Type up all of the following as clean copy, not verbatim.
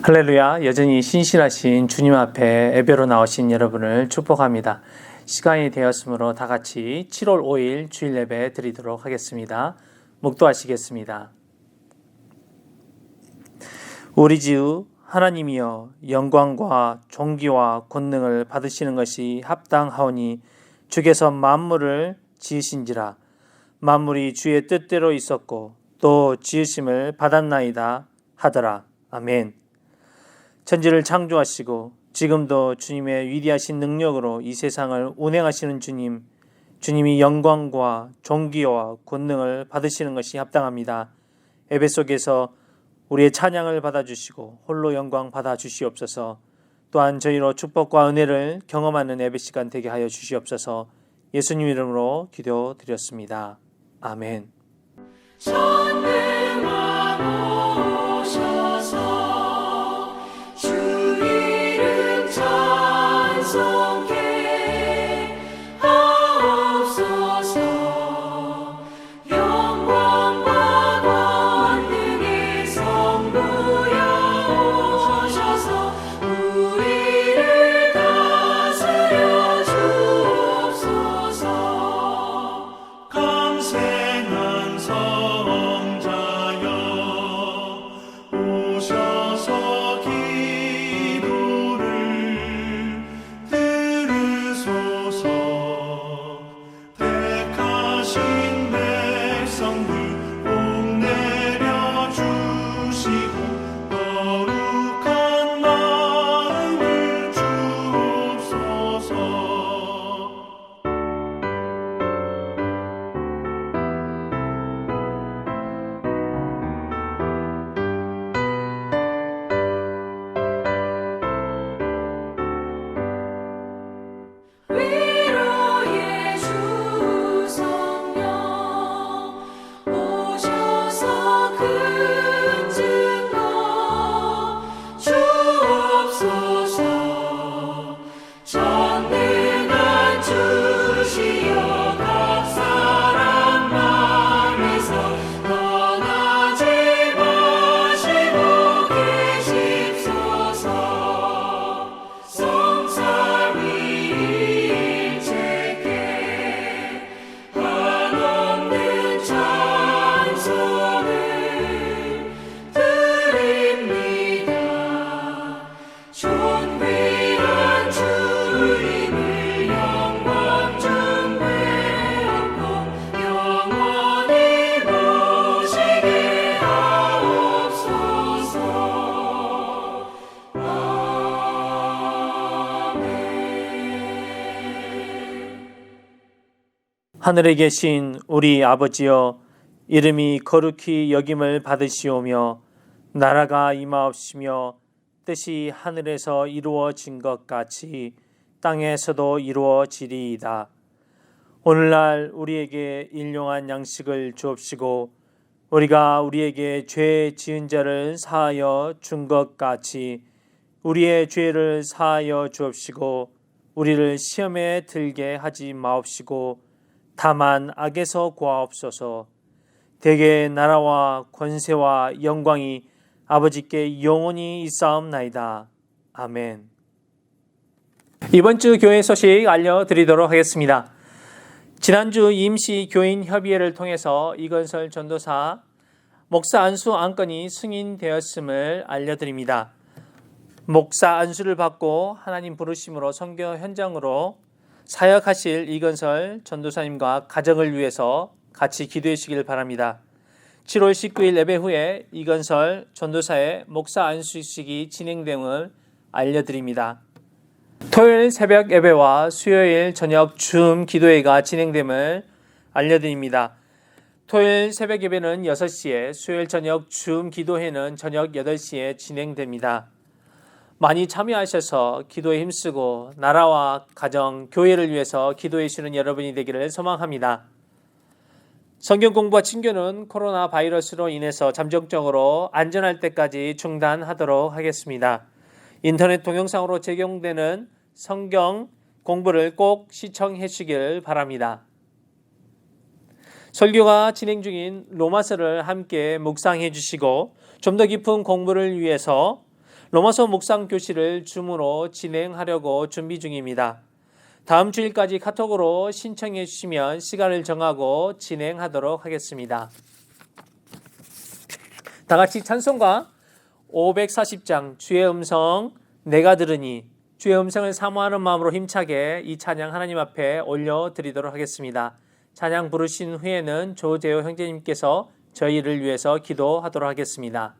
할렐루야. 여전히 신실하신 주님 앞에 예배로 나오신 여러분을 축복합니다. 시간이 되었으므로 다 같이 7월 5일 주일 예배 드리도록 하겠습니다. 묵도하시겠습니다. 우리 주 하나님이여, 영광과 존귀와 권능을 받으시는 것이 합당하오니 주께서 만물을 지으신지라. 만물이 주의 뜻대로 있었고 또 지으심을 받았나이다 하더라. 아멘. 천지를 창조하시고 지금도 주님의 위대하신 능력으로 이 세상을 운행하시는 주님이 영광과 존귀와 권능을 받으시는 것이 합당합니다. 예배 속에서 우리의 찬양을 받아주시고 홀로 영광 받아주시옵소서. 또한 저희로 축복과 은혜를 경험하는 예배 시간 되게 하여 주시옵소서. 예수님 이름으로 기도드렸습니다. 아멘. 하늘에 계신 우리 아버지여, 이름이 거룩히 여김을 받으시오며 나라가 임하옵시며 뜻이 하늘에서 이루어진 것 같이 땅에서도 이루어지리이다. 오늘날 우리에게 일용할 양식을 주옵시고 우리가 우리에게 죄 지은 자를 사하여 준 것 같이 우리의 죄를 사하여 주옵시고 우리를 시험에 들게 하지 마옵시고 다만 악에서 구하옵소서. 대개 나라와 권세와 영광이 아버지께 영원히 있사옵나이다. 아멘. 이번 주 교회 소식 알려드리도록 하겠습니다. 지난주 임시 교인 협의회를 통해서 이건설 전도사 목사 안수 안건이 승인되었음을 알려드립니다. 목사 안수를 받고 하나님 부르심으로 선교 현장으로 사역하실 이건설 전도사님과 가정을 위해서 같이 기도해 주시길 바랍니다. 7월 19일 예배 후에 이건설 전도사의 목사 안수식이 진행됨을 알려드립니다. 토요일 새벽 예배와 수요일 저녁 줌 기도회가 진행됨을 알려드립니다. 토요일 새벽 예배는 6시에, 수요일 저녁 줌 기도회는 저녁 8시에 진행됩니다. 많이 참여하셔서 기도에 힘쓰고 나라와 가정, 교회를 위해서 기도해 주시는 여러분이 되기를 소망합니다. 성경 공부와 친교는 코로나 바이러스로 인해서 잠정적으로 안전할 때까지 중단하도록 하겠습니다. 인터넷 동영상으로 제공되는 성경 공부를 꼭 시청해 주시길 바랍니다. 설교가 진행 중인 로마서를 함께 묵상해 주시고 좀 더 깊은 공부를 위해서 로마서 묵상 교실을 줌으로 진행하려고 준비 중입니다. 다음 주일까지 카톡으로 신청해 주시면 시간을 정하고 진행하도록 하겠습니다. 다 같이 찬송가 540장 주의 음성 내가 들으니, 주의 음성을 사모하는 마음으로 힘차게 이 찬양 하나님 앞에 올려드리도록 하겠습니다. 찬양 부르신 후에는 조재호 형제님께서 저희를 위해서 기도하도록 하겠습니다.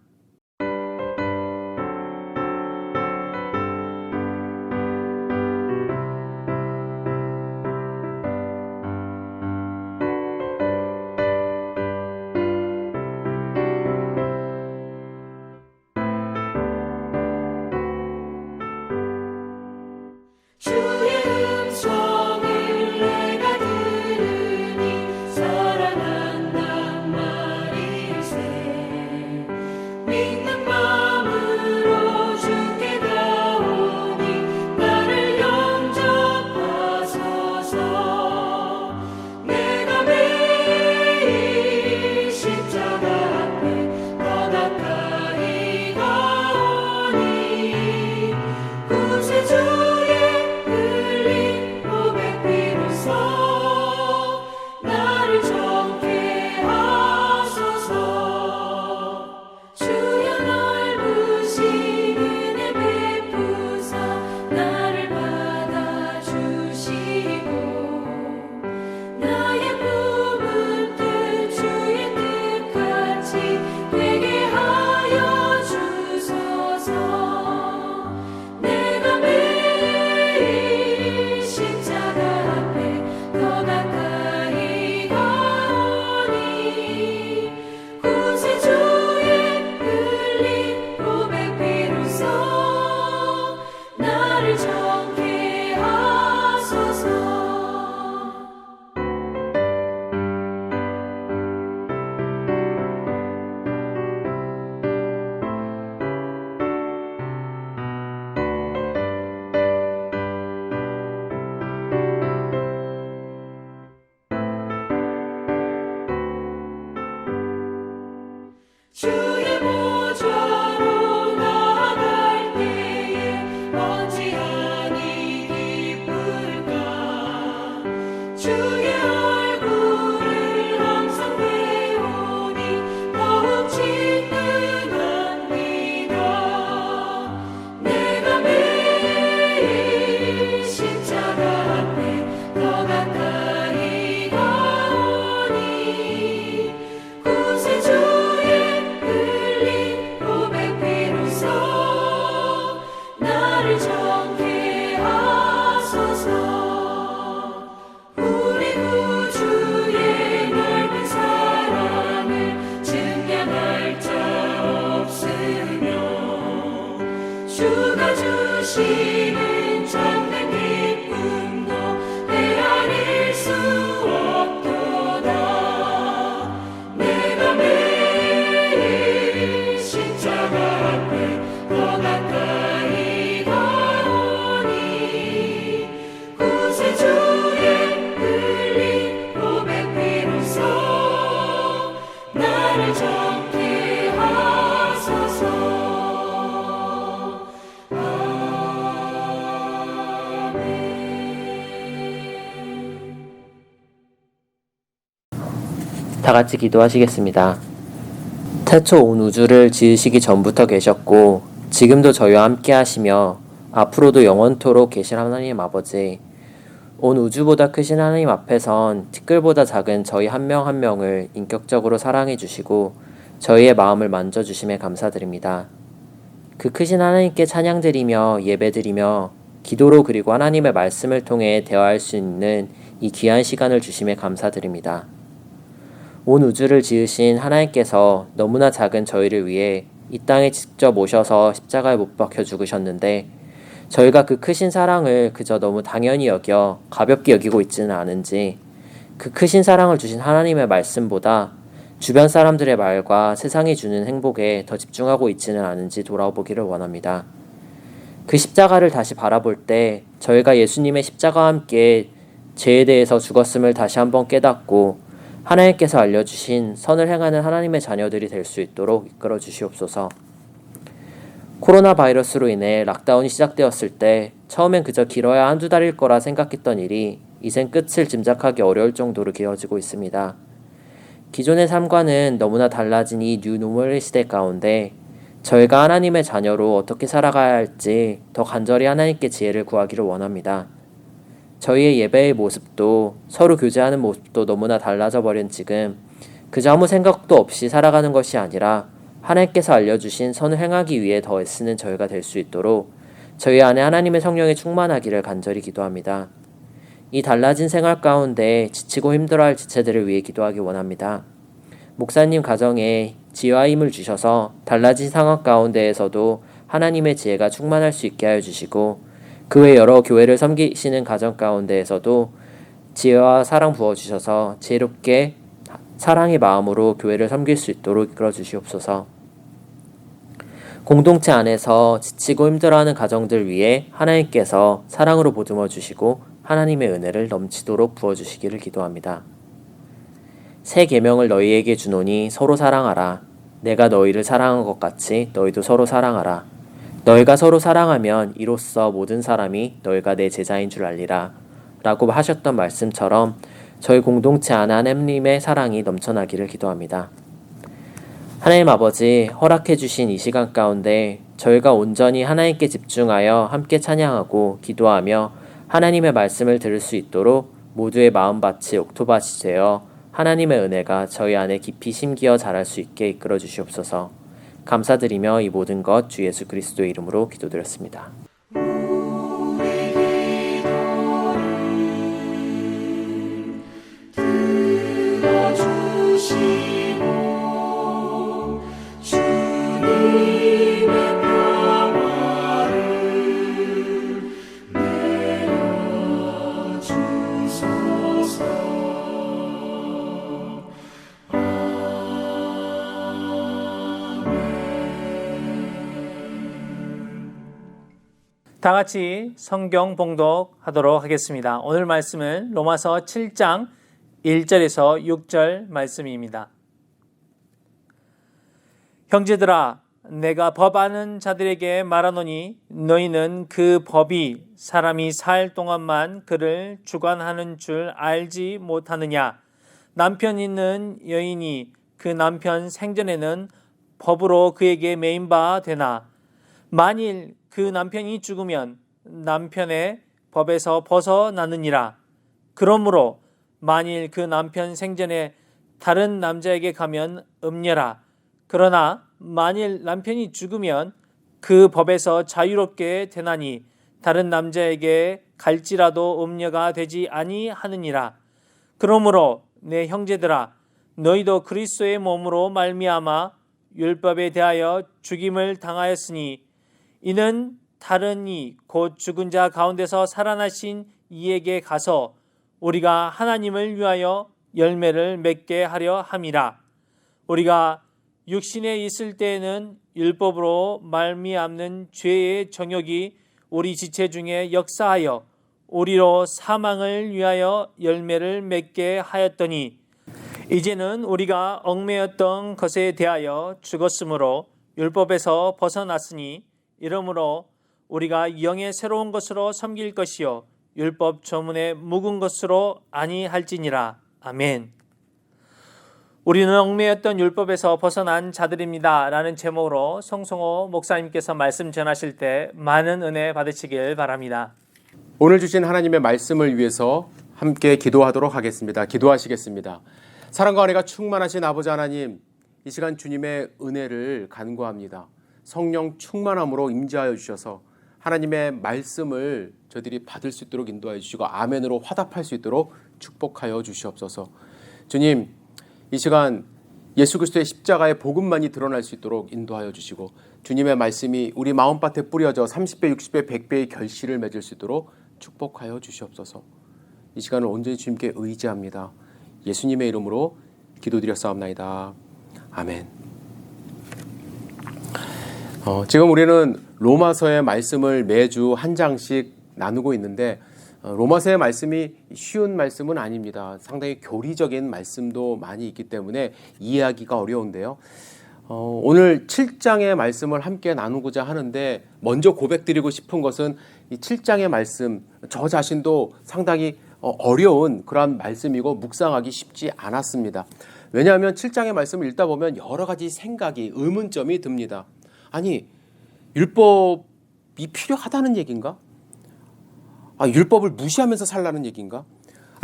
주의 보좌로 나아갈 때에 어찌하니 기쁠까. 주의 얼굴을 항상 배우니 더욱 친근합니다. 내가 매일 십자가 앞에 더 가까이 가오니 구세주 나를 정케 하소서. 우리 구주의 넓은 사랑을 증명할 자 없으며 주가 주시는 참된 기쁨도 헤아릴 수 없도다. 내가 매일 십자가 앞에 더 가까이 가오니 구세주의 흘린 고백 비로소 나를 정케 하소서. 아멘. 다 같이 기도하시겠습니다. 태초 온 우주를 지으시기 전부터 계셨고 지금도 저희와 함께 하시며 앞으로도 영원토록 계실 하나님 아버지, 온 우주보다 크신 하나님 앞에선 티끌보다 작은 저희 한 명 한 명을 인격적으로 사랑해 주시고 저희의 마음을 만져주심에 감사드립니다. 그 크신 하나님께 찬양드리며 예배드리며 기도로 그리고 하나님의 말씀을 통해 대화할 수 있는 이 귀한 시간을 주심에 감사드립니다. 온 우주를 지으신 하나님께서 너무나 작은 저희를 위해 이 땅에 직접 오셔서 십자가에 못 박혀 죽으셨는데 저희가 그 크신 사랑을 그저 너무 당연히 여겨 가볍게 여기고 있지는 않은지, 그 크신 사랑을 주신 하나님의 말씀보다 주변 사람들의 말과 세상이 주는 행복에 더 집중하고 있지는 않은지 돌아보기를 원합니다. 그 십자가를 다시 바라볼 때 저희가 예수님의 십자가와 함께 죄에 대해서 죽었음을 다시 한번 깨닫고 하나님께서 알려주신 선을 행하는 하나님의 자녀들이 될 수 있도록 이끌어 주시옵소서. 코로나 바이러스로 인해 락다운이 시작되었을 때 처음엔 그저 길어야 한두 달일 거라 생각했던 일이 이젠 끝을 짐작하기 어려울 정도로 길어지고 있습니다. 기존의 삶과는 너무나 달라진 이 뉴노멀 시대 가운데 저희가 하나님의 자녀로 어떻게 살아가야 할지 더 간절히 하나님께 지혜를 구하기를 원합니다. 저희의 예배의 모습도 서로 교제하는 모습도 너무나 달라져 버린 지금 그저 아무 생각도 없이 살아가는 것이 아니라 하나님께서 알려주신 선을 행하기 위해 더 애쓰는 저희가 될 수 있도록 저희 안에 하나님의 성령이 충만하기를 간절히 기도합니다. 이 달라진 생활 가운데 지치고 힘들어할 지체들을 위해 기도하기 원합니다. 목사님 가정에 지혜와 힘을 주셔서 달라진 상황 가운데에서도 하나님의 지혜가 충만할 수 있게 하여 주시고 그 외 여러 교회를 섬기시는 가정 가운데에서도 지혜와 사랑 부어주셔서 지혜롭게 사랑의 마음으로 교회를 섬길 수 있도록 이끌어 주시옵소서. 공동체 안에서 지치고 힘들어하는 가정들 위해 하나님께서 사랑으로 보듬어 주시고 하나님의 은혜를 넘치도록 부어주시기를 기도합니다. 새 계명을 너희에게 주노니 서로 사랑하라. 내가 너희를 사랑한 것 같이 너희도 서로 사랑하라. 너희가 서로 사랑하면 이로써 모든 사람이 너희가 내 제자인 줄 알리라. 라고 하셨던 말씀처럼 저희 공동체 안에 하나님의 사랑이 넘쳐나기를 기도합니다. 하나님 아버지, 허락해 주신 이 시간 가운데 저희가 온전히 하나님께 집중하여 함께 찬양하고 기도하며 하나님의 말씀을 들을 수 있도록 모두의 마음밭이 옥토밭이 되어 하나님의 은혜가 저희 안에 깊이 심기어 자랄 수 있게 이끌어 주시옵소서. 감사드리며 이 모든 것 주 예수 그리스도의 이름으로 기도드렸습니다. 다 같이 성경 봉독하도록 하겠습니다. 오늘 말씀은 로마서 7장 1절에서 6절 말씀입니다. 형제들아, 내가 법하는 자들에게 말하노니 너희는 그 법이 사람이 살 동안만 그를 주관하는 줄 알지 못하느냐. 남편 있는 여인이 그 남편 생전에는 법으로 그에게 매인 바 되나. 만일 그 남편이 죽으면 남편의 법에서 벗어나느니라. 그러므로 만일 그 남편 생전에 다른 남자에게 가면 음녀라. 그러나 만일 남편이 죽으면 그 법에서 자유롭게 되나니 다른 남자에게 갈지라도 음녀가 되지 아니하느니라. 그러므로 내 형제들아, 너희도 그리스도의 몸으로 말미암아 율법에 대하여 죽임을 당하였으니 이는 다른 이 곧 죽은 자 가운데서 살아나신 이에게 가서 우리가 하나님을 위하여 열매를 맺게 하려 함이라. 우리가 육신에 있을 때에는 율법으로 말미암는 죄의 정욕이 우리 지체 중에 역사하여 우리로 사망을 위하여 열매를 맺게 하였더니 이제는 우리가 얽매였던 것에 대하여 죽었으므로 율법에서 벗어났으니 이러므로 우리가 영의 새로운 것으로 섬길 것이요 율법 조문에 묵은 것으로 아니할지니라. 아멘. 우리는 얽매였던 율법에서 벗어난 자들입니다 라는 제목으로 송성호 목사님께서 말씀 전하실 때 많은 은혜 받으시길 바랍니다. 오늘 주신 하나님의 말씀을 위해서 함께 기도하도록 하겠습니다. 기도하시겠습니다. 사랑과 은혜가 충만하신 아버지 하나님, 이 시간 주님의 은혜를 간구합니다. 성령 충만함으로 임재하여 주셔서 하나님의 말씀을 저희들이 받을 수 있도록 인도하여 주시고 아멘으로 화답할 수 있도록 축복하여 주시옵소서. 주님, 이 시간 예수 그리스도의 십자가의 복음만이 드러날 수 있도록 인도하여 주시고 주님의 말씀이 우리 마음밭에 뿌려져 30배, 60배, 100배의 결실을 맺을 수 있도록 축복하여 주시옵소서. 이 시간을 온전히 주님께 의지합니다. 예수님의 이름으로 기도드렸사옵나이다. 아멘. 지금 우리는 로마서의 말씀을 매주 한 장씩 나누고 있는데 로마서의 말씀이 쉬운 말씀은 아닙니다. 상당히 교리적인 말씀도 많이 있기 때문에 이해하기가 어려운데요. 오늘 7장의 말씀을 함께 나누고자 하는데 먼저 고백드리고 싶은 것은 이 7장의 말씀 저 자신도 상당히 어려운 그러한 말씀이고 묵상하기 쉽지 않았습니다. 왜냐하면 7장의 말씀을 읽다 보면 여러 가지 생각이 의문점이 듭니다. 아니 율법이 필요하다는 얘기인가? 율법을 무시하면서 살라는 얘기인가?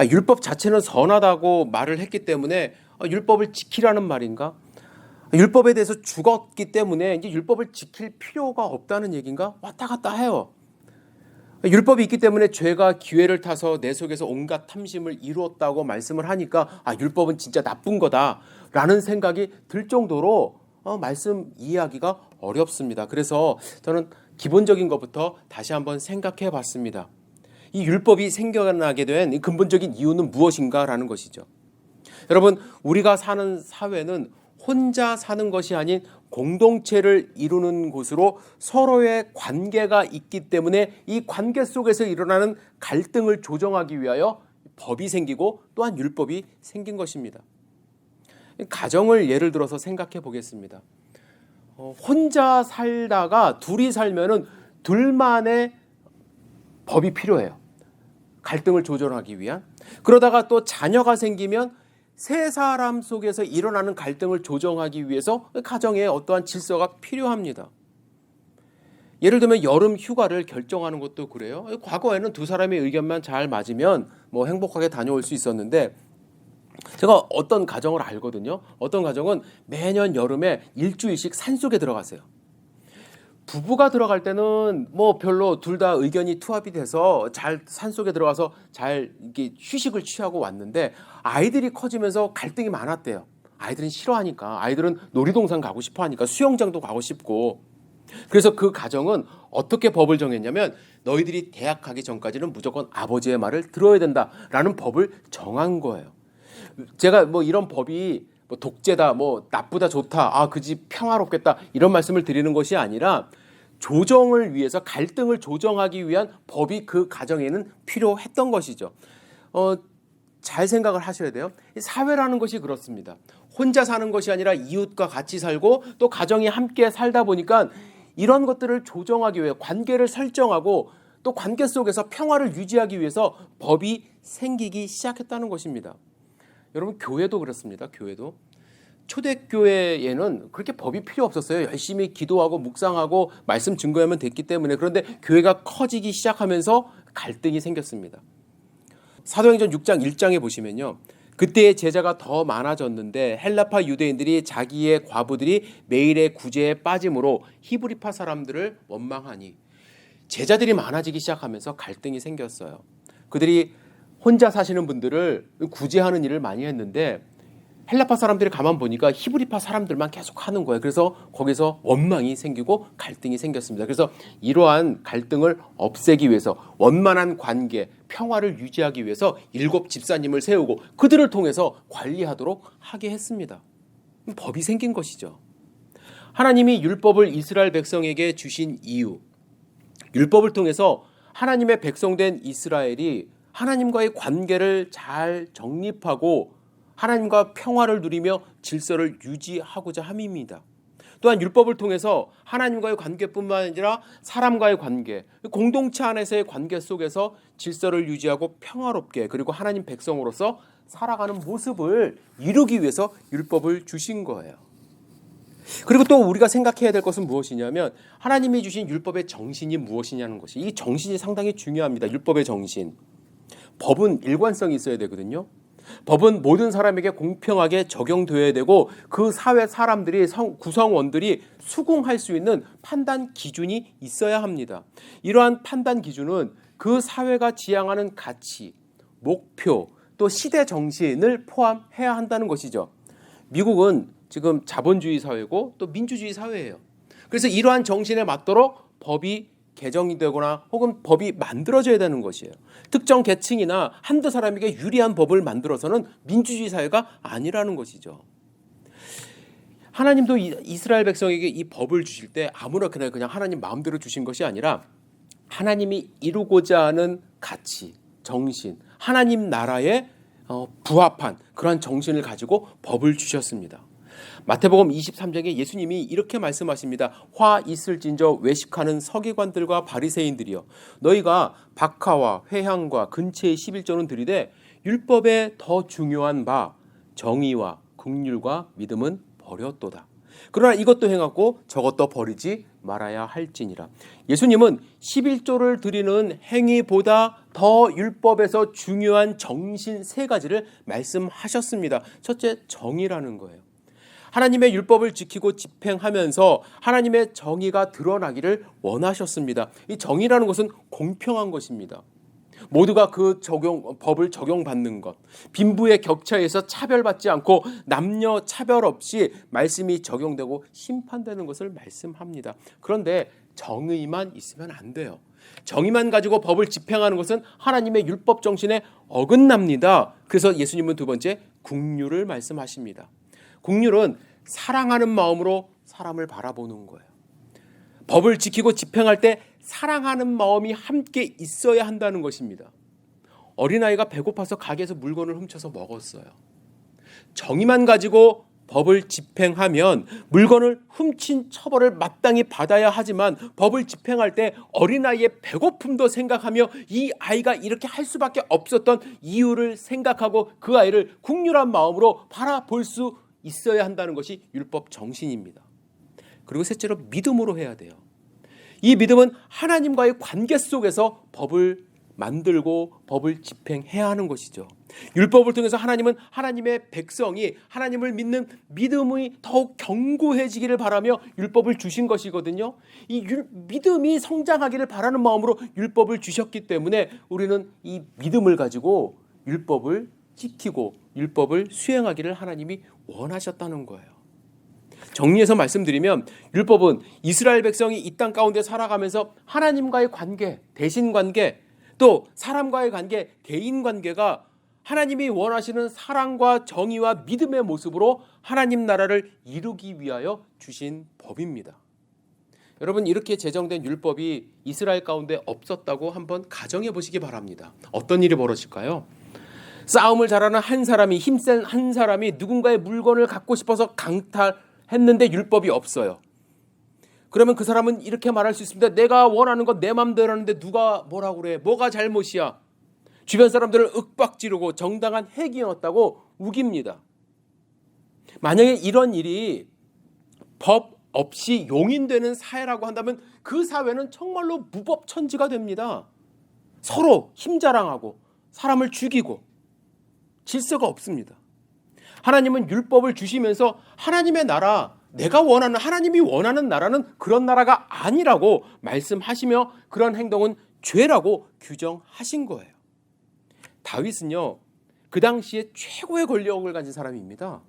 율법 자체는 선하다고 말을 했기 때문에 율법을 지키라는 말인가? 율법에 대해서 죽었기 때문에 이제 율법을 지킬 필요가 없다는 얘기인가? 왔다 갔다 해요. 율법이 있기 때문에 죄가 기회를 타서 내 속에서 온갖 탐심을 이루었다고 말씀을 하니까 율법은 진짜 나쁜 거다라는 생각이 들 정도로 말씀 이해하기가 어렵습니다. 그래서 저는 기본적인 것부터 다시 한번 생각해 봤습니다. 이 율법이 생겨나게 된 근본적인 이유는 무엇인가라는 것이죠. 여러분, 우리가 사는 사회는 혼자 사는 것이 아닌 공동체를 이루는 곳으로 서로의 관계가 있기 때문에 이 관계 속에서 일어나는 갈등을 조정하기 위하여 법이 생기고 또한 율법이 생긴 것입니다. 가정을 예를 들어서 생각해 보겠습니다. 혼자 살다가 둘이 살면은 둘만의 법이 필요해요. 갈등을 조절하기 위한. 그러다가 또 자녀가 생기면 세 사람 속에서 일어나는 갈등을 조정하기 위해서 가정에 어떠한 질서가 필요합니다. 예를 들면 여름 휴가를 결정하는 것도 그래요. 과거에는 두 사람의 의견만 잘 맞으면 뭐 행복하게 다녀올 수 있었는데 제가 어떤 가정을 알거든요. 어떤 가정은 매년 여름에 일주일씩 산속에 들어가세요. 부부가 들어갈 때는 뭐 별로 둘 다 의견이 투합이 돼서 잘 산속에 들어가서 잘 이렇게 휴식을 취하고 왔는데 아이들이 커지면서 갈등이 많았대요. 아이들은 싫어하니까, 아이들은 놀이동산 가고 싶어 하니까 수영장도 가고 싶고. 그래서 그 가정은 어떻게 법을 정했냐면 너희들이 대학 가기 전까지는 무조건 아버지의 말을 들어야 된다라는 법을 정한 거예요. 제가 뭐 이런 법이 뭐 독재다, 뭐 나쁘다, 좋다, 그 집 평화롭겠다 이런 말씀을 드리는 것이 아니라 조정을 위해서 갈등을 조정하기 위한 법이 그 가정에는 필요했던 것이죠. 잘 생각을 하셔야 돼요. 사회라는 것이 그렇습니다. 혼자 사는 것이 아니라 이웃과 같이 살고 또 가정이 함께 살다 보니까 이런 것들을 조정하기 위해 관계를 설정하고 또 관계 속에서 평화를 유지하기 위해서 법이 생기기 시작했다는 것입니다. 여러분, 교회도 그렇습니다. 교회도 초대교회에는 그렇게 법이 필요 없었어요. 열심히 기도하고 묵상하고 말씀 증거하면 됐기 때문에. 그런데 교회가 커지기 시작하면서 갈등이 생겼습니다. 사도행전 6장 1장에 보시면요, 그때의 제자가 더 많아졌는데 헬라파 유대인들이 자기의 과부들이 매일의 구제에 빠짐으로 히브리파 사람들을 원망하니 제자들이 많아지기 시작하면서 갈등이 생겼어요. 그들이 혼자 사시는 분들을 구제하는 일을 많이 했는데 헬라파 사람들이 가만 보니까 히브리파 사람들만 계속 하는 거예요. 그래서 거기서 원망이 생기고 갈등이 생겼습니다. 그래서 이러한 갈등을 없애기 위해서 원만한 관계, 평화를 유지하기 위해서 7 집사님을 세우고 그들을 통해서 관리하도록 하게 했습니다. 법이 생긴 것이죠. 하나님이 율법을 이스라엘 백성에게 주신 이유, 율법을 통해서 하나님의 백성된 이스라엘이 하나님과의 관계를 잘 정립하고 하나님과 평화를 누리며 질서를 유지하고자 함입니다. 또한 율법을 통해서 하나님과의 관계뿐만 아니라 사람과의 관계, 공동체 안에서의 관계 속에서 질서를 유지하고 평화롭게 그리고 하나님 백성으로서 살아가는 모습을 이루기 위해서 율법을 주신 거예요. 그리고 또 우리가 생각해야 될 것은 무엇이냐면 하나님이 주신 율법의 정신이 무엇이냐는 것이, 이 정신이 상당히 중요합니다. 율법의 정신. 법은 일관성이 있어야 되거든요. 법은 모든 사람에게 공평하게 적용되어야 되고 그 사회 사람들이 구성원들이 수긍할 수 있는 판단 기준이 있어야 합니다. 이러한 판단 기준은 그 사회가 지향하는 가치, 목표, 또 시대 정신을 포함해야 한다는 것이죠. 미국은 지금 자본주의 사회고 또 민주주의 사회예요. 그래서 이러한 정신에 맞도록 법이 개정이 되거나 혹은 법이 만들어져야 되는 것이에요. 특정 계층이나 한두 사람에게 유리한 법을 만들어서는 민주주의 사회가 아니라는 것이죠. 하나님도 이스라엘 백성에게 이 법을 주실 때 아무렇게나 그냥 하나님 마음대로 주신 것이 아니라 하나님이 이루고자 하는 가치, 정신, 하나님 나라에 부합한 그러한 정신을 가지고 법을 주셨습니다. 마태복음 23장에 예수님이 이렇게 말씀하십니다. 화 있을진저 외식하는 서기관들과 바리새인들이여, 너희가 박하와 회향과 근체의 11조는 드리되 율법에 더 중요한 바 정의와 긍휼과 믿음은 버렸도다. 그러나 이것도 행하고 저것도 버리지 말아야 할지니라. 예수님은 11조를 드리는 행위보다 더 율법에서 중요한 정신 세 가지를 말씀하셨습니다. 첫째, 정의라는 거예요. 하나님의 율법을 지키고 집행하면서 하나님의 정의가 드러나기를 원하셨습니다. 이 정의라는 것은 공평한 것입니다. 모두가 그 법을 적용받는 것, 빈부의 격차에서 차별받지 않고 남녀 차별 없이 말씀이 적용되고 심판되는 것을 말씀합니다. 그런데 정의만 있으면 안 돼요. 정의만 가지고 법을 집행하는 것은 하나님의 율법 정신에 어긋납니다. 그래서 예수님은 두 번째, 긍휼을 말씀하십니다. 긍휼은 사랑하는 마음으로 사람을 바라보는 거예요. 법을 지키고 집행할 때 사랑하는 마음이 함께 있어야 한다는 것입니다. 어린아이가 배고파서 가게에서 물건을 훔쳐서 먹었어요. 정의만 가지고 법을 집행하면 물건을 훔친 처벌을 마땅히 받아야 하지만 법을 집행할 때 어린아이의 배고픔도 생각하며 이 아이가 이렇게 할 수밖에 없었던 이유를 생각하고 그 아이를 긍휼한 마음으로 바라볼 수 있어야 한다는 것이 율법 정신입니다. 그리고 셋째로 믿음으로 해야 돼요. 이 믿음은 하나님과의 관계 속에서 법을 만들고 법을 집행해야 하는 것이죠. 율법을 통해서 하나님은 하나님의 백성이 하나님을 믿는 믿음이 더욱 견고해지기를 바라며 율법을 주신 것이거든요. 이 믿음이 성장하기를 바라는 마음으로 율법을 주셨기 때문에 우리는 이 믿음을 가지고 율법을 지키고 율법을 수행하기를 하나님이 원하셨다는 거예요. 정리해서 말씀드리면 율법은 이스라엘 백성이 이 땅 가운데 살아가면서 하나님과의 관계, 대신관계, 또 사람과의 관계, 대인관계가 하나님이 원하시는 사랑과 정의와 믿음의 모습으로 하나님 나라를 이루기 위하여 주신 법입니다. 여러분, 이렇게 제정된 율법이 이스라엘 가운데 없었다고 한번 가정해 보시기 바랍니다. 어떤 일이 벌어질까요? 싸움을 잘하는 한 사람이, 힘센 한 사람이 누군가의 물건을 갖고 싶어서 강탈했는데 율법이 없어요. 그러면 그 사람은 이렇게 말할 수 있습니다. 내가 원하는 건 내 맘대로 하는데 누가 뭐라고 그래? 뭐가 잘못이야? 주변 사람들을 윽박지르고 정당한 핵이었다고 우깁니다. 만약에 이런 일이 법 없이 용인되는 사회라고 한다면 그 사회는 정말로 무법천지가 됩니다. 서로 힘자랑하고 사람을 죽이고 질서가 없습니다. 하나님은 율법을 주시면서 하나님의 나라, 내가 원하는, 하나님이 원하는 나라는 그런 나라가 아니라고 말씀하시며 그런 행동은 죄라고 규정하신 거예요. 다윗은요, 그 당시에 최고의 권력을 가진 사람입니다.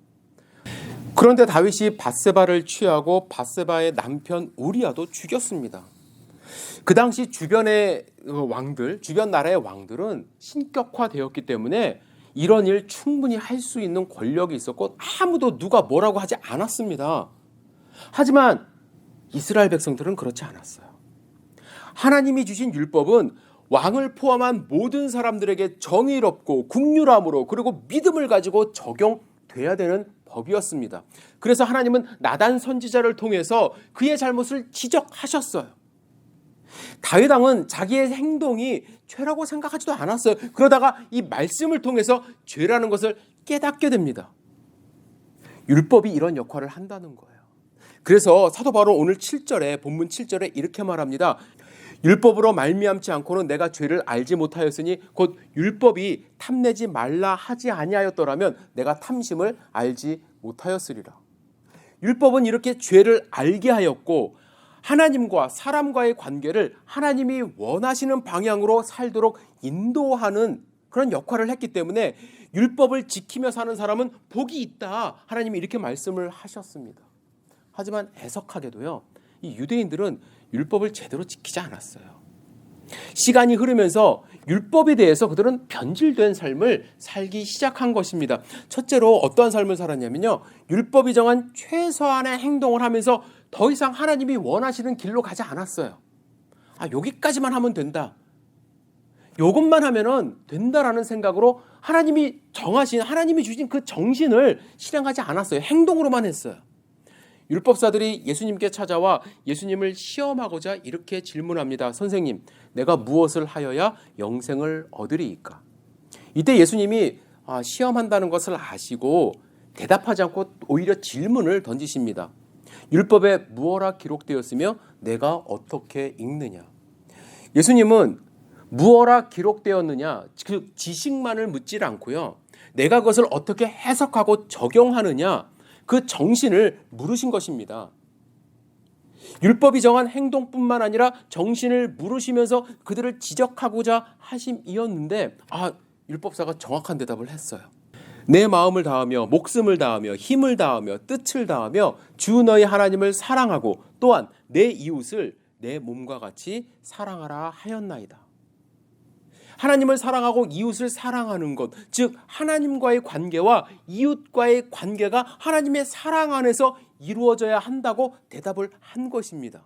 그런데 다윗이 밧세바를 취하고 밧세바의 남편 우리아도 죽였습니다. 그 당시 주변의 왕들, 주변 나라의 왕들은 신격화되었기 때문에 이런 일 충분히 할 수 있는 권력이 있었고 아무도 누가 뭐라고 하지 않았습니다. 하지만 이스라엘 백성들은 그렇지 않았어요. 하나님이 주신 율법은 왕을 포함한 모든 사람들에게 정의롭고 긍휼함으로 그리고 믿음을 가지고 적용돼야 되는 법이었습니다. 그래서 하나님은 나단 선지자를 통해서 그의 잘못을 지적하셨어요. 다윗 왕은 자기의 행동이 죄라고 생각하지도 않았어요. 그러다가 이 말씀을 통해서 죄라는 것을 깨닫게 됩니다. 율법이 이런 역할을 한다는 거예요. 그래서 사도 바로 오늘 7절에 본문 7절에 이렇게 말합니다. 율법으로 말미암지 않고는 내가 죄를 알지 못하였으니 곧 율법이 탐내지 말라 하지 아니하였더라면 내가 탐심을 알지 못하였으리라. 율법은 이렇게 죄를 알게 하였고 하나님과 사람과의 관계를 하나님이 원하시는 방향으로 살도록 인도하는 그런 역할을 했기 때문에 율법을 지키며 사는 사람은 복이 있다. 하나님이 이렇게 말씀을 하셨습니다. 하지만 애석하게도요, 이 유대인들은 율법을 제대로 지키지 않았어요. 시간이 흐르면서 율법에 대해서 그들은 변질된 삶을 살기 시작한 것입니다. 첫째로 어떠한 삶을 살았냐면요, 율법이 정한 최소한의 행동을 하면서 더 이상 하나님이 원하시는 길로 가지 않았어요. 여기까지만 하면 된다. 요것만 하면은 된다라는 생각으로 하나님이 정하신, 하나님이 주신 그 정신을 실행하지 않았어요. 행동으로만 했어요. 율법사들이 예수님께 찾아와 예수님을 시험하고자 이렇게 질문합니다. 선생님, 내가 무엇을 하여야 영생을 얻으리이까? 이때 예수님이 시험한다는 것을 아시고 대답하지 않고 오히려 질문을 던지십니다. 율법에 무엇라 기록되었으며 내가 어떻게 읽느냐? 예수님은 무엇라 기록되었느냐, 그 지식만을 묻질 않고요. 내가 그것을 어떻게 해석하고 적용하느냐, 그 정신을 물으신 것입니다. 율법이 정한 행동뿐만 아니라 정신을 물으시면서 그들을 지적하고자 하심이었는데 율법사가 정확한 대답을 했어요. 내 마음을 다하며 목숨을 다하며 힘을 다하며 뜻을 다하며 주 너희 하나님을 사랑하고 또한 내 이웃을 내 몸과 같이 사랑하라 하였나이다. 하나님을 사랑하고 이웃을 사랑하는 것, 즉 하나님과의 관계와 이웃과의 관계가 하나님의 사랑 안에서 이루어져야 한다고 대답을 한 것입니다.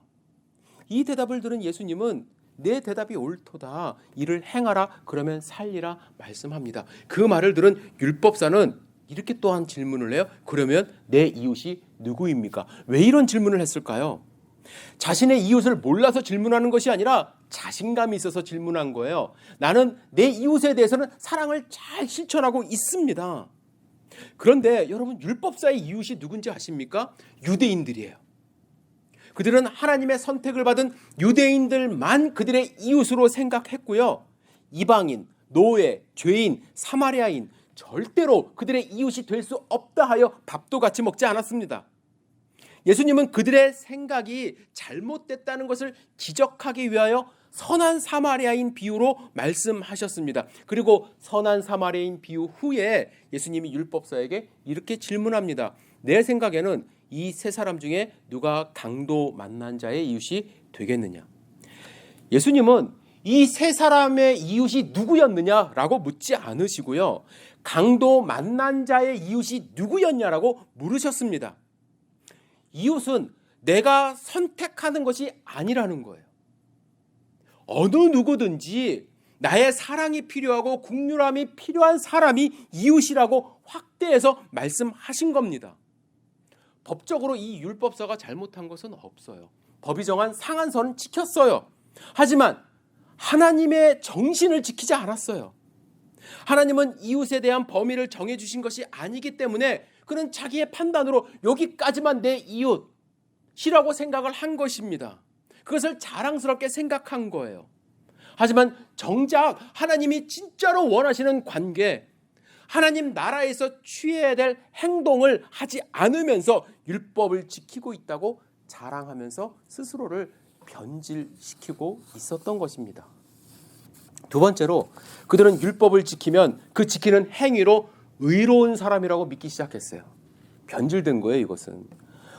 이 대답을 들은 예수님은 내 대답이 옳도다, 이를 행하라, 그러면 살리라 말씀합니다. 그 말을 들은 율법사는 이렇게 또한 질문을 해요. 그러면 내 이웃이 누구입니까? 왜 이런 질문을 했을까요? 자신의 이웃을 몰라서 질문하는 것이 아니라 자신감이 있어서 질문한 거예요. 나는 내 이웃에 대해서는 사랑을 잘 실천하고 있습니다. 그런데 여러분, 율법사의 이웃이 누군지 아십니까? 유대인들이에요. 그들은 하나님의 선택을 받은 유대인들만 그들의 이웃으로 생각했고요. 이방인, 노예, 죄인, 사마리아인 절대로 그들의 이웃이 될 수 없다 하여 밥도 같이 먹지 않았습니다. 예수님은 그들의 생각이 잘못됐다는 것을 지적하기 위하여 선한 사마리아인 비유로 말씀하셨습니다. 그리고 선한 사마리아인 비유 후에 예수님이 율법사에게 이렇게 질문합니다. 내 생각에는 이 세 사람 중에 누가 강도 만난 자의 이웃이 되겠느냐? 예수님은 이 세 사람의 이웃이 누구였느냐라고 묻지 않으시고요. 강도 만난 자의 이웃이 누구였냐라고 물으셨습니다. 이웃은 내가 선택하는 것이 아니라는 거예요. 어느 누구든지 나의 사랑이 필요하고 국률함이 필요한 사람이 이웃이라고 확대해서 말씀하신 겁니다. 법적으로 이 율법사가 잘못한 것은 없어요. 법이 정한 상한선은 지켰어요. 하지만 하나님의 정신을 지키지 않았어요. 하나님은 이웃에 대한 범위를 정해주신 것이 아니기 때문에 그는 자기의 판단으로 여기까지만 내 이웃이라고 생각을 한 것입니다. 그것을 자랑스럽게 생각한 거예요. 하지만 정작 하나님이 진짜로 원하시는 관계, 하나님 나라에서 취해야 될 행동을 하지 않으면서 율법을 지키고 있다고 자랑하면서 스스로를 변질시키고 있었던 것입니다. 두 번째로, 그들은 율법을 지키면 그 지키는 행위로 의로운 사람이라고 믿기 시작했어요. 변질된 거예요, 이것은.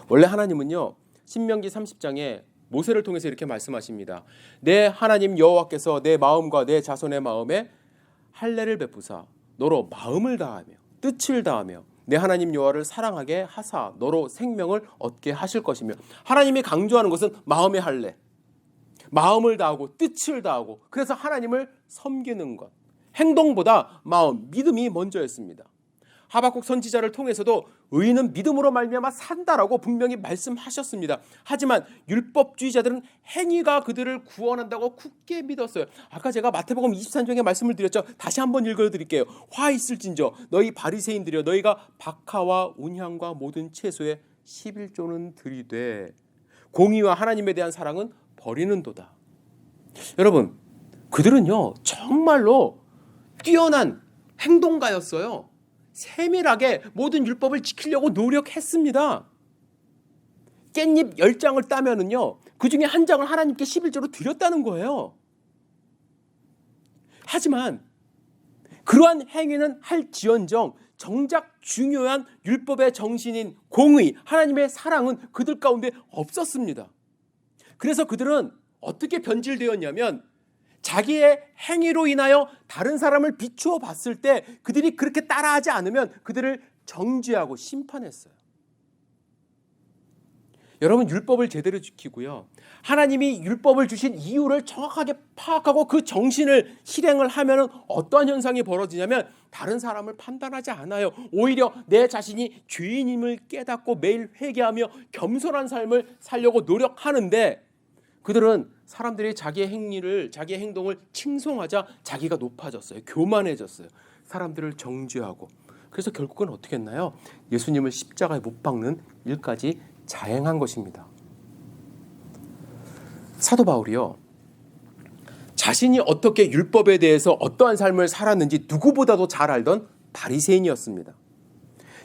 원래 하나님은요, 신명기 30장에 모세를 통해서 이렇게 말씀하십니다. 내 하나님 여호와께서 내 마음과 내 자손의 마음에 할례를 베푸사 너로 마음을 다하며 뜻을 다하며 내 하나님 여호와를 사랑하게 하사 너로 생명을 얻게 하실 것이며, 하나님이 강조하는 것은 마음의 할례, 마음을 다하고 뜻을 다하고, 그래서 하나님을 섬기는 것, 행동보다 마음, 믿음이 먼저였습니다. 하박국 선지자를 통해서도 의인은 믿음으로 말미암아 산다라고 분명히 말씀하셨습니다. 하지만 율법주의자들은 행위가 그들을 구원한다고 굳게 믿었어요. 아까 제가 마태복음 23장에 말씀을 드렸죠. 다시 한번 읽어드릴게요. 화 있을진저 너희 바리새인들이여, 너희가 박하와 운향과 모든 채소에 11조는 들이되 공의와 하나님에 대한 사랑은 버리는도다. 여러분, 그들은요 정말로 뛰어난 행동가였어요. 세밀하게 모든 율법을 지키려고 노력했습니다. 깻잎 10장을 따면은요, 그 중에 한 장을 하나님께 11조로 드렸다는 거예요. 하지만 그러한 행위는 할지언정 정작 중요한 율법의 정신인 공의, 하나님의 사랑은 그들 가운데 없었습니다. 그래서 그들은 어떻게 변질되었냐면, 자기의 행위로 인하여 다른 사람을 비추어 봤을 때 그들이 그렇게 따라하지 않으면 그들을 정죄하고 심판했어요. 여러분 율법을 제대로 지키고요. 하나님이 율법을 주신 이유를 정확하게 파악하고 그 정신을 실행을 하면 어떠한 현상이 벌어지냐면 다른 사람을 판단하지 않아요. 오히려 내 자신이 죄인임을 깨닫고 매일 회개하며 겸손한 삶을 살려고 노력하는데 그들은 사람들이 자기의 행위를 자기의 행동을 칭송하자 자기가 높아졌어요. 교만해졌어요. 사람들을 정죄하고 그래서 결국은 어떻게 했나요? 예수님을 십자가에 못 박는 일까지 자행한 것입니다. 사도 바울이요. 자신이 어떻게 율법에 대해서 어떠한 삶을 살았는지 누구보다도 잘 알던 바리새인이었습니다.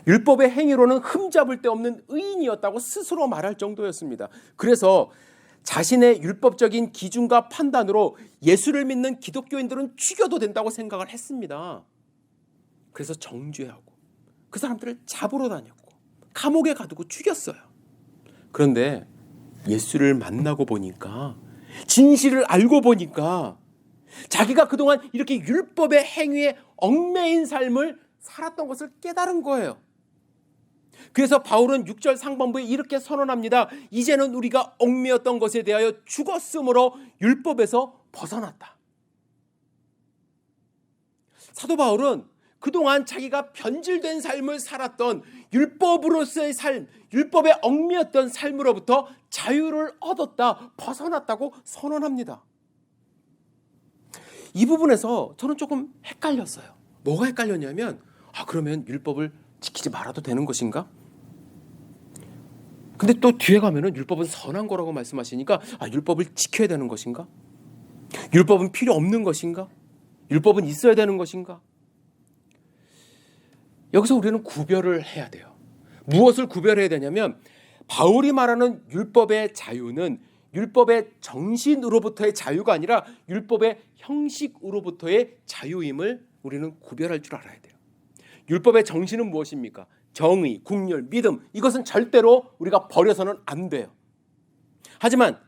율법의 행위로는 흠잡을 데 없는 의인이었다고 스스로 말할 정도였습니다. 그래서 자신의 율법적인 기준과 판단으로 예수를 믿는 기독교인들은 죽여도 된다고 생각을 했습니다. 그래서 정죄하고 그 사람들을 잡으러 다녔고 감옥에 가두고 죽였어요. 그런데 예수를 만나고 보니까 진실을 알고 보니까 자기가 그동안 이렇게 율법의 행위에 얽매인 삶을 살았던 것을 깨달은 거예요. 그래서 바울은 6절 상반부에 이렇게 선언합니다. 이제는 우리가 얽매였던 것에 대하여 죽었으므로 율법에서 벗어났다. 사도 바울은 그동안 자기가 변질된 삶을 살았던 율법으로서의 삶, 율법에 얽매였던 삶으로부터 자유를 얻었다, 벗어났다고 선언합니다. 이 부분에서 저는 조금 헷갈렸어요. 뭐가 헷갈렸냐면 그러면 율법을 지키지 말아도 되는 것인가? 근데 또 뒤에 가면은 율법은 선한 거라고 말씀하시니까 율법을 지켜야 되는 것인가? 율법은 필요 없는 것인가? 율법은 있어야 되는 것인가? 여기서 우리는 구별을 해야 돼요. 무엇을 구별해야 되냐면 바울이 말하는 율법의 자유는 율법의 정신으로부터의 자유가 아니라 율법의 형식으로부터의 자유임을 우리는 구별할 줄 알아야 돼요. 율법의 정신은 무엇입니까? 정의, 국률, 믿음, 이것은 절대로 우리가 버려서는 안 돼요. 하지만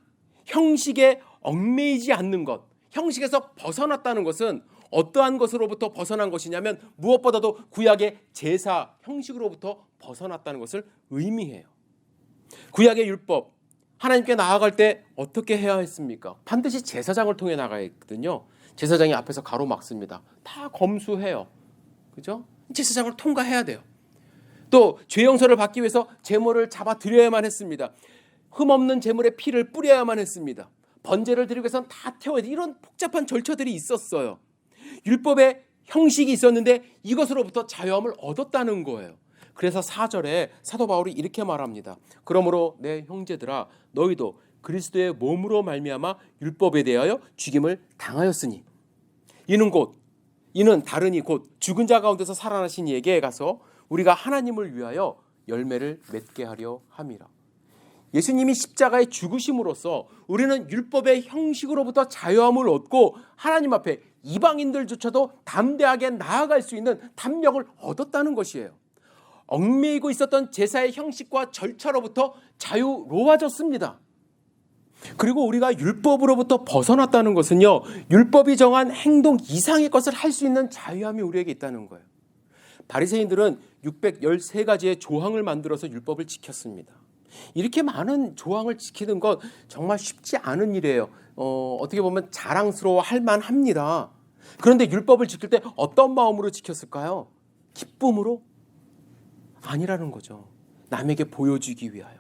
형식에 얽매이지 않는 것, 형식에서 벗어났다는 것은 어떠한 것으로부터 벗어난 것이냐면 무엇보다도 구약의 제사 형식으로부터 벗어났다는 것을 의미해요. 구약의 율법, 하나님께 나아갈 때 어떻게 해야 했습니까? 반드시 제사장을 통해 나가야 했거든요. 제사장이 앞에서 가로막습니다. 다 검수해요. 그죠? 제사장을 통과해야 돼요. 또 죄 용서를 받기 위해서 제물을 잡아 드려야만 했습니다. 흠없는 제물에 피를 뿌려야만 했습니다. 번제를 드리기 위해서는 다 태워야 돼. 이런 복잡한 절차들이 있었어요. 율법의 형식이 있었는데 이것으로부터 자유함을 얻었다는 거예요. 그래서 4절에 사도 바울이 이렇게 말합니다. 그러므로 내 형제들아 너희도 그리스도의 몸으로 말미암아 율법에 대하여 죽임을 당하였으니 이는 다르니 곧 죽은 자 가운데서 살아나신 이에게 가서 우리가 하나님을 위하여 열매를 맺게 하려 함이라. 예수님이 십자가에 죽으심으로써 우리는 율법의 형식으로부터 자유함을 얻고 하나님 앞에 이방인들조차도 담대하게 나아갈 수 있는 담력을 얻었다는 것이에요. 얽매이고 있었던 제사의 형식과 절차로부터 자유로워졌습니다. 그리고 우리가 율법으로부터 벗어났다는 것은요, 율법이 정한 행동 이상의 것을 할 수 있는 자유함이 우리에게 있다는 거예요. 바리새인들은 613가지의 조항을 만들어서 율법을 지켰습니다. 이렇게 많은 조항을 지키는 것 정말 쉽지 않은 일이에요. 어떻게 보면 자랑스러워할 만합니다. 그런데 율법을 지킬 때 어떤 마음으로 지켰을까요? 기쁨으로? 아니라는 거죠. 남에게 보여주기 위하여.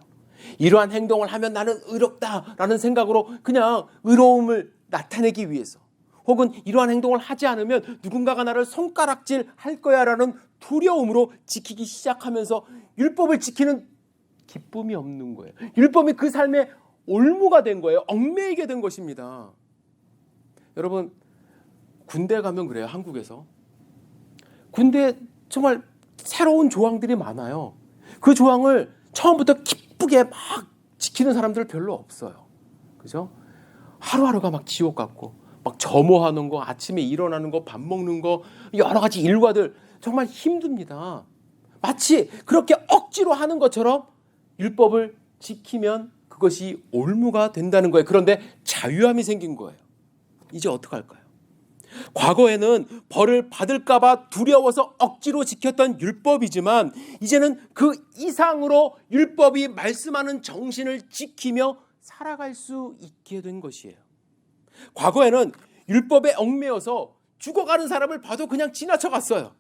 이러한 행동을 하면 나는 의롭다라는 생각으로 그냥 의로움을 나타내기 위해서, 혹은 이러한 행동을 하지 않으면 누군가가 나를 손가락질 할 거야라는 두려움으로 지키기 시작하면서 율법을 지키는 기쁨이 없는 거예요. 율법이 그 삶의 올무가 된 거예요. 얽매이게 된 것입니다. 여러분, 군대 가면 그래요. 한국에서 군대 정말 새로운 조항들이 많아요. 그 조항을 처음부터 기쁘게 막 지키는 사람들 별로 없어요. 그죠? 하루하루가 막 지옥 같고, 막 점호하는 거, 아침에 일어나는 거, 밥 먹는 거, 여러 가지 일과들 정말 힘듭니다. 마치 그렇게 억지로 하는 것처럼 율법을 지키면 그것이 올무가 된다는 거예요. 그런데 자유함이 생긴 거예요. 이제 어떡할까요? 과거에는 벌을 받을까봐 두려워서 억지로 지켰던 율법이지만 이제는 그 이상으로 율법이 말씀하는 정신을 지키며 살아갈 수 있게 된 것이에요. 과거에는 율법에 얽매여서 죽어가는 사람을 봐도 그냥 지나쳐갔어요.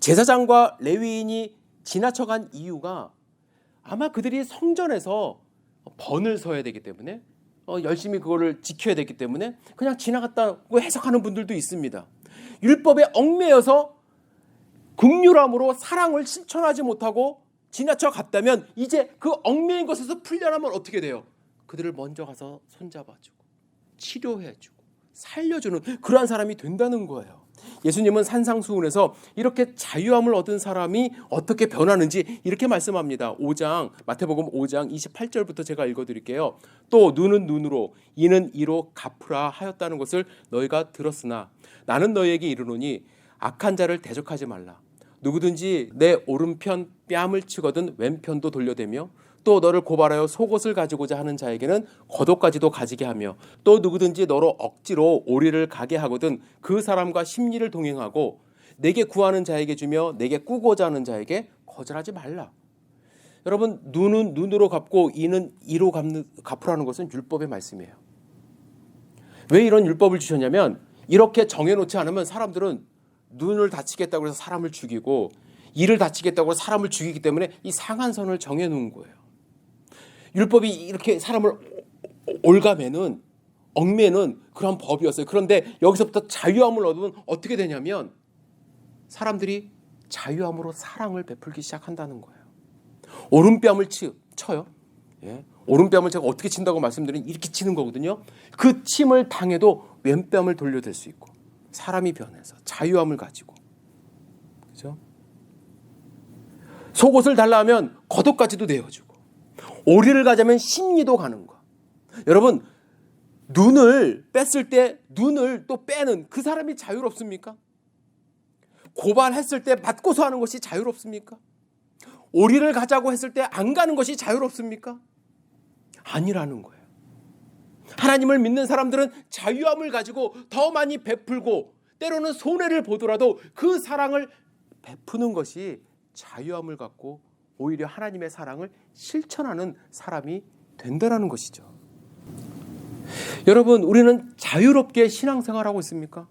제사장과 레위인이 지나쳐간 이유가 아마 그들이 성전에서 번을 서야 되기 때문에 열심히 그거를 지켜야 되기 때문에 그냥 지나갔다고 해석하는 분들도 있습니다. 율법에 얽매여서 긍휼함으로 사랑을 실천하지 못하고 지나쳐 갔다면 이제 그 얽매인 것에서 풀려나면 어떻게 돼요? 그들을 먼저 가서 손잡아주고 치료해주고 살려주는 그러한 사람이 된다는 거예요. 예수님은 산상수훈에서 이렇게 자유함을 얻은 사람이 어떻게 변하는지 이렇게 말씀합니다. 마태복음 5장 28절부터 제가 읽어드릴게요. 또 눈은 눈으로 이는 이로 갚으라 하였다는 것을 너희가 들었으나 나는 너희에게 이르노니 악한 자를 대적하지 말라. 누구든지 내 오른편 뺨을 치거든 왼편도 돌려대며 또 너를 고발하여 속옷을 가지고자 하는 자에게는 겉옷까지도 가지게 하며 또 누구든지 너로 억지로 오리를 가게 하거든 그 사람과 심리를 동행하고 내게 구하는 자에게 주며 내게 꾸고자 하는 자에게 거절하지 말라. 여러분, 눈은 눈으로 갚고 이는 이로 갚으라는 것은 율법의 말씀이에요. 왜 이런 율법을 주셨냐면 이렇게 정해놓지 않으면 사람들은 눈을 다치겠다고 해서 사람을 죽이고 이를 다치겠다고 해서 사람을 죽이기 때문에 이 상한선을 정해놓은 거예요. 율법이 이렇게 사람을 올가매는 얽매는 그런 법이었어요. 그런데 여기서부터 자유함을 얻으면 어떻게 되냐면 사람들이 자유함으로 사랑을 베풀기 시작한다는 거예요. 오른뺨을 쳐요. 예. 오른뺨을 제가 어떻게 친다고 말씀드리면 이렇게 치는 거거든요. 그 침을 당해도 왼뺨을 돌려댈 수 있고 사람이 변해서 자유함을 가지고, 그죠? 속옷을 달라 하면 겉옷까지도 내어주고 오리를 가자면 심리도 가는 거. 여러분, 눈을 뺐을 때 눈을 또 빼는 그 사람이 자유롭습니까? 고발했을 때 맞고서 하는 것이 자유롭습니까? 오리를 가자고 했을 때 안 가는 것이 자유롭습니까? 아니라는 거예요. 하나님을 믿는 사람들은 자유함을 가지고 더 많이 베풀고 때로는 손해를 보더라도 그 사랑을 베푸는 것이 자유함을 갖고 오히려 하나님의 사랑을 실천하는 사람이 된다는 것이죠. 여러분, 우리는 자유롭게 신앙생활하고 있습니까?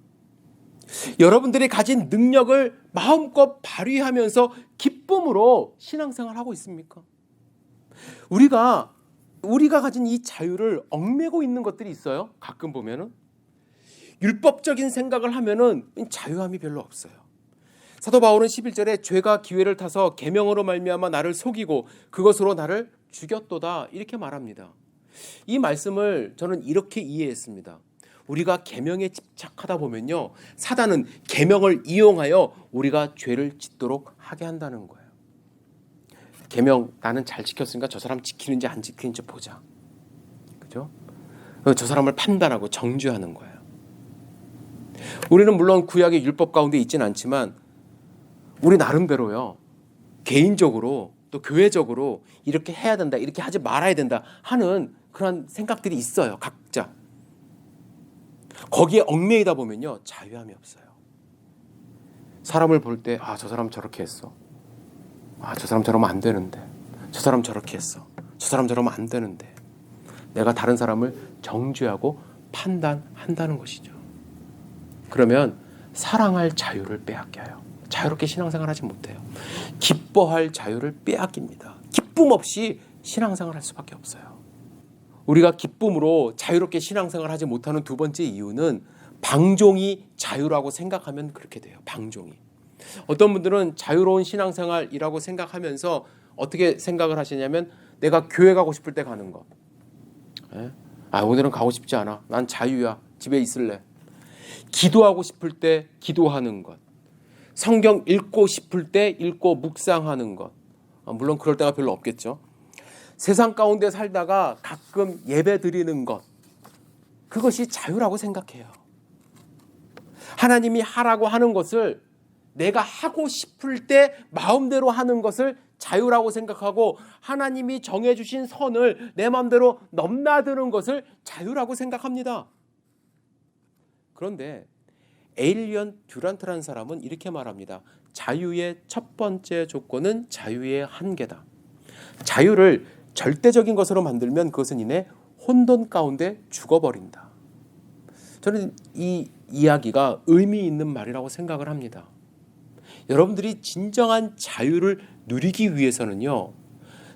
여러분들이 가진 능력을 마음껏 발휘하면서 기쁨으로 신앙생활하고 있습니까? 우리가 가진 이 자유를 얽매고 있는 것들이 있어요. 가끔 보면은 율법적인 생각을 하면은 자유함이 별로 없어요. 사도 바울은 11절에 죄가 기회를 타서 계명으로 말미암아 나를 속이고 그것으로 나를 죽였도다 이렇게 말합니다. 이 말씀을 저는 이렇게 이해했습니다. 우리가 계명에 집착하다 보면요, 사단은 계명을 이용하여 우리가 죄를 짓도록 하게 한다는 거예요. 계명 나는 잘 지켰으니까 저 사람 지키는지 안 지키는지 보자, 그죠? 저 사람을 판단하고 정죄하는 거예요. 우리는 물론 구약의 율법 가운데 있지는 않지만 우리 나름대로요, 개인적으로 또 교회적으로 이렇게 해야 된다, 이렇게 하지 말아야 된다 하는 그런 생각들이 있어요. 각자. 거기에 얽매이다 보면요, 자유함이 없어요. 사람을 볼 때 저 사람 저렇게 했어. 저 사람 저러면 안 되는데. 저 사람 저렇게 했어. 저 사람 저러면 안 되는데. 내가 다른 사람을 정죄하고 판단한다는 것이죠. 그러면 사랑할 자유를 빼앗겨요. 자유롭게 신앙생활하지 못해요. 기뻐할 자유를 빼앗깁니다. 기쁨 없이 신앙생활할 수밖에 없어요. 우리가 기쁨으로 자유롭게 신앙생활하지 못하는 두 번째 이유는 방종이 자유라고 생각하면 그렇게 돼요. 방종이. 어떤 분들은 자유로운 신앙생활이라고 생각하면서 어떻게 생각을 하시냐면 내가 교회 가고 싶을 때 가는 거. 오늘은 가고 싶지 않아. 난 자유야. 집에 있을래. 기도하고 싶을 때 기도하는 것. 성경 읽고 싶을 때 읽고 묵상하는 것. 물론 그럴 때가 별로 없겠죠. 세상 가운데 살다가 가끔 예배 드리는 것. 그것이 자유라고 생각해요. 하나님이 하라고 하는 것을 내가 하고 싶을 때 마음대로 하는 것을 자유라고 생각하고 하나님이 정해주신 선을 내 마음대로 넘나드는 것을 자유라고 생각합니다. 그런데 에일리언 듀란트라는 사람은 이렇게 말합니다. 자유의 첫 번째 조건은 자유의 한계다. 자유를 절대적인 것으로 만들면 그것은 이내 혼돈 가운데 죽어버린다. 저는 이 이야기가 의미 있는 말이라고 생각을 합니다. 여러분들이 진정한 자유를 누리기 위해서는요,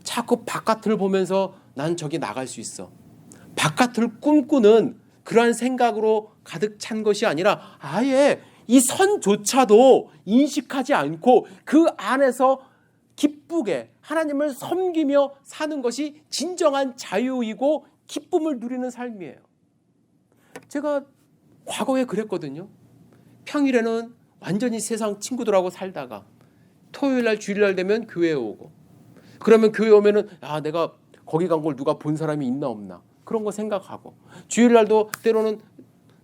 자꾸 바깥을 보면서 난 저기 나갈 수 있어, 바깥을 꿈꾸는 그러한 생각으로 가득 찬 것이 아니라 아예 이 선조차도 인식하지 않고 그 안에서 기쁘게 하나님을 섬기며 사는 것이 진정한 자유이고 기쁨을 누리는 삶이에요. 제가 과거에 그랬거든요. 평일에는 완전히 세상 친구들하고 살다가 토요일날 주일날 되면 교회에 오고, 그러면 교회 오면은 내가 거기 간 걸 누가 본 사람이 있나 없나 그런 거 생각하고, 주일날도 때로는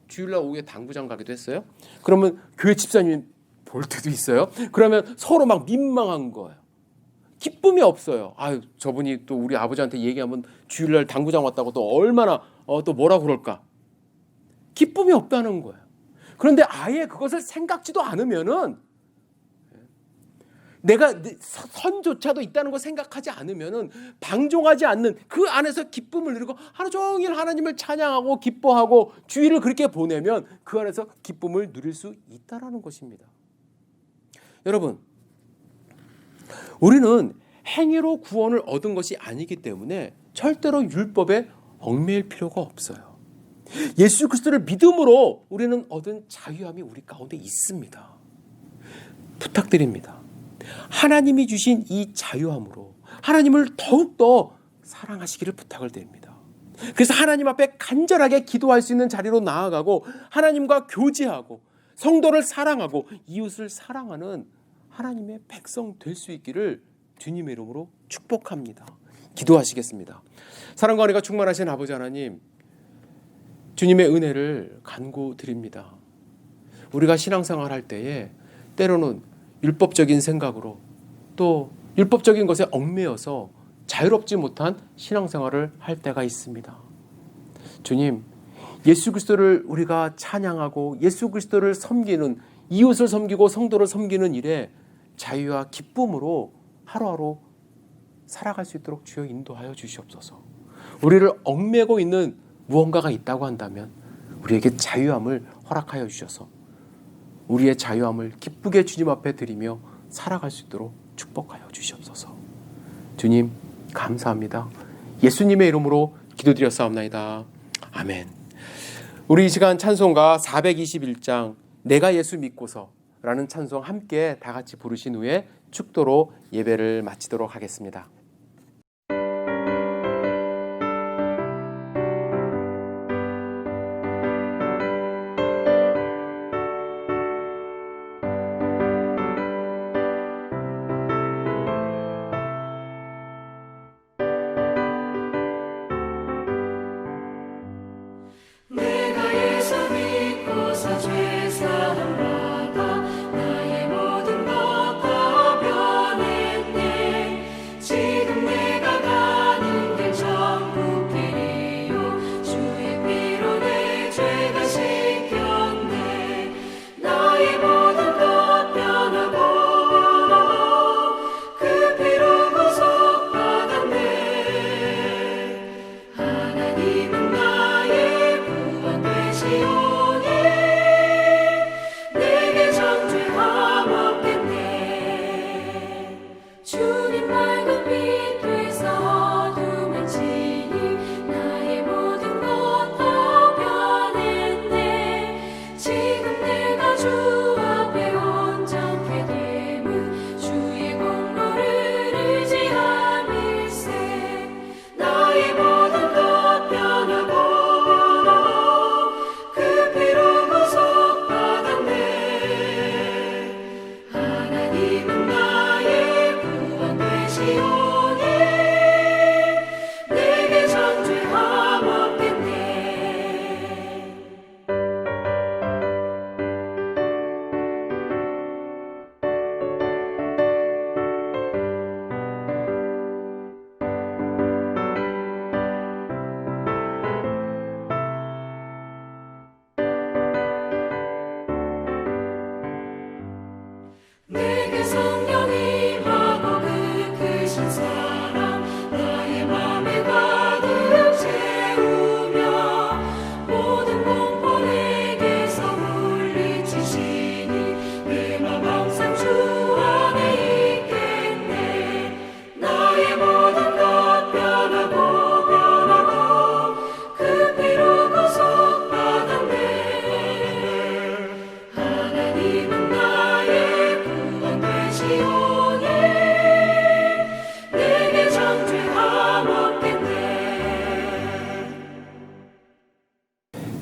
주일날 오후에 당구장 가기도 했어요. 그러면 교회 집사님이 볼 때도 있어요. 그러면 서로 막 민망한 거예요. 기쁨이 없어요. 저분이 또 우리 아버지한테 얘기하면 주일날 당구장 왔다고 또 얼마나 또 뭐라 그럴까. 기쁨이 없다는 거예요. 그런데 아예 그것을 생각지도 않으면은, 내가 선조차도 있다는 거 생각하지 않으면은, 방종하지 않는 그 안에서 기쁨을 누리고 하루 종일 하나님을 찬양하고 기뻐하고 주일을 그렇게 보내면 그 안에서 기쁨을 누릴 수 있다라는 것입니다. 여러분, 우리는 행위로 구원을 얻은 것이 아니기 때문에 절대로 율법에 얽매일 필요가 없어요. 예수 그리스도를 믿음으로 우리는 얻은 자유함이 우리 가운데 있습니다. 부탁드립니다. 하나님이 주신 이 자유함으로 하나님을 더욱더 사랑하시기를 부탁을 드립니다. 그래서 하나님 앞에 간절하게 기도할 수 있는 자리로 나아가고 하나님과 교제하고 성도를 사랑하고 이웃을 사랑하는 하나님의 백성 될 수 있기를 주님의 이름으로 축복합니다. 기도하시겠습니다. 사랑과 은혜가 충만하신 아버지 하나님, 주님의 은혜를 간구드립니다. 우리가 신앙생활 할 때에 때로는 율법적인 생각으로 또 율법적인 것에 얽매여서 자유롭지 못한 신앙생활을 할 때가 있습니다. 주님, 예수 그리스도를 우리가 찬양하고 예수 그리스도를 섬기는, 이웃을 섬기고 성도를 섬기는 일에 자유와 기쁨으로 하루하루 살아갈 수 있도록 주여 인도하여 주시옵소서. 우리를 얽매고 있는 무언가가 있다고 한다면 우리에게 자유함을 허락하여 주셔서 우리의 자유함을 기쁘게 주님 앞에 드리며 살아갈 수 있도록 축복하여 주시옵소서. 주님 감사합니다. 예수님의 이름으로 기도드렸사옵나이다. 아멘. 우리 이 시간 찬송가 421장 내가 예수 믿고서 라는 찬송 함께 다 같이 부르신 후에 축도로 예배를 마치도록 하겠습니다. 내가 예수 믿고서 죄 사함 받아 나의 모든 것 다 변했네.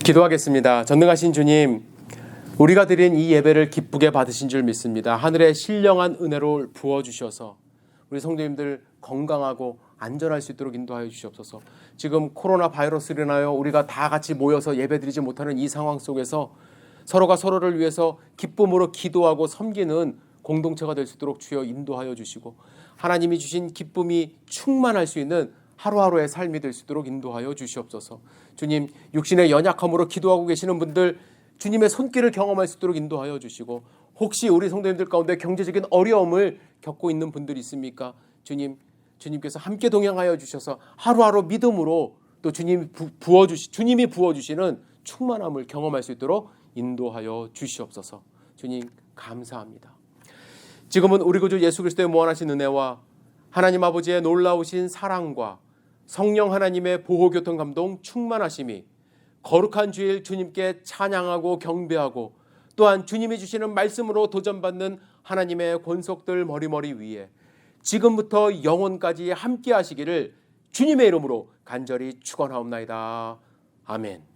기도하겠습니다. 전능하신 주님, 우리가 드린 이 예배를 기쁘게 받으신 줄 믿습니다. 하늘의 신령한 은혜로 부어주셔서 우리 성도님들 건강하고 안전할 수 있도록 인도하여 주시옵소서. 지금 코로나 바이러스로 인하여 우리가 다 같이 모여서 예배드리지 못하는 이 상황 속에서 서로가 서로를 위해서 기쁨으로 기도하고 섬기는 공동체가 될 수 있도록 주여 인도하여 주시고, 하나님이 주신 기쁨이 충만할 수 있는 하루하루의 삶이 될 수 있도록 인도하여 주시옵소서. 주님, 육신의 연약함으로 기도하고 계시는 분들 주님의 손길을 경험할 수 있도록 인도하여 주시고, 혹시 우리 성도님들 가운데 경제적인 어려움을 겪고 있는 분들이 있습니까? 주님께서 함께 동행하여 주셔서 하루하루 믿음으로 또 주님이 부어주시는 충만함을 경험할 수 있도록 인도하여 주시옵소서. 주님 감사합니다. 지금은 우리 구주 예수 그리스도의 무한하신 은혜와 하나님 아버지의 놀라우신 사랑과 성령 하나님의 보호교통 감동 충만하심이 거룩한 주일 주님께 찬양하고 경배하고, 또한 주님이 주시는 말씀으로 도전받는 하나님의 권속들 머리머리 위에 지금부터 영원까지 함께 하시기를 주님의 이름으로 간절히 축원하옵나이다. 아멘.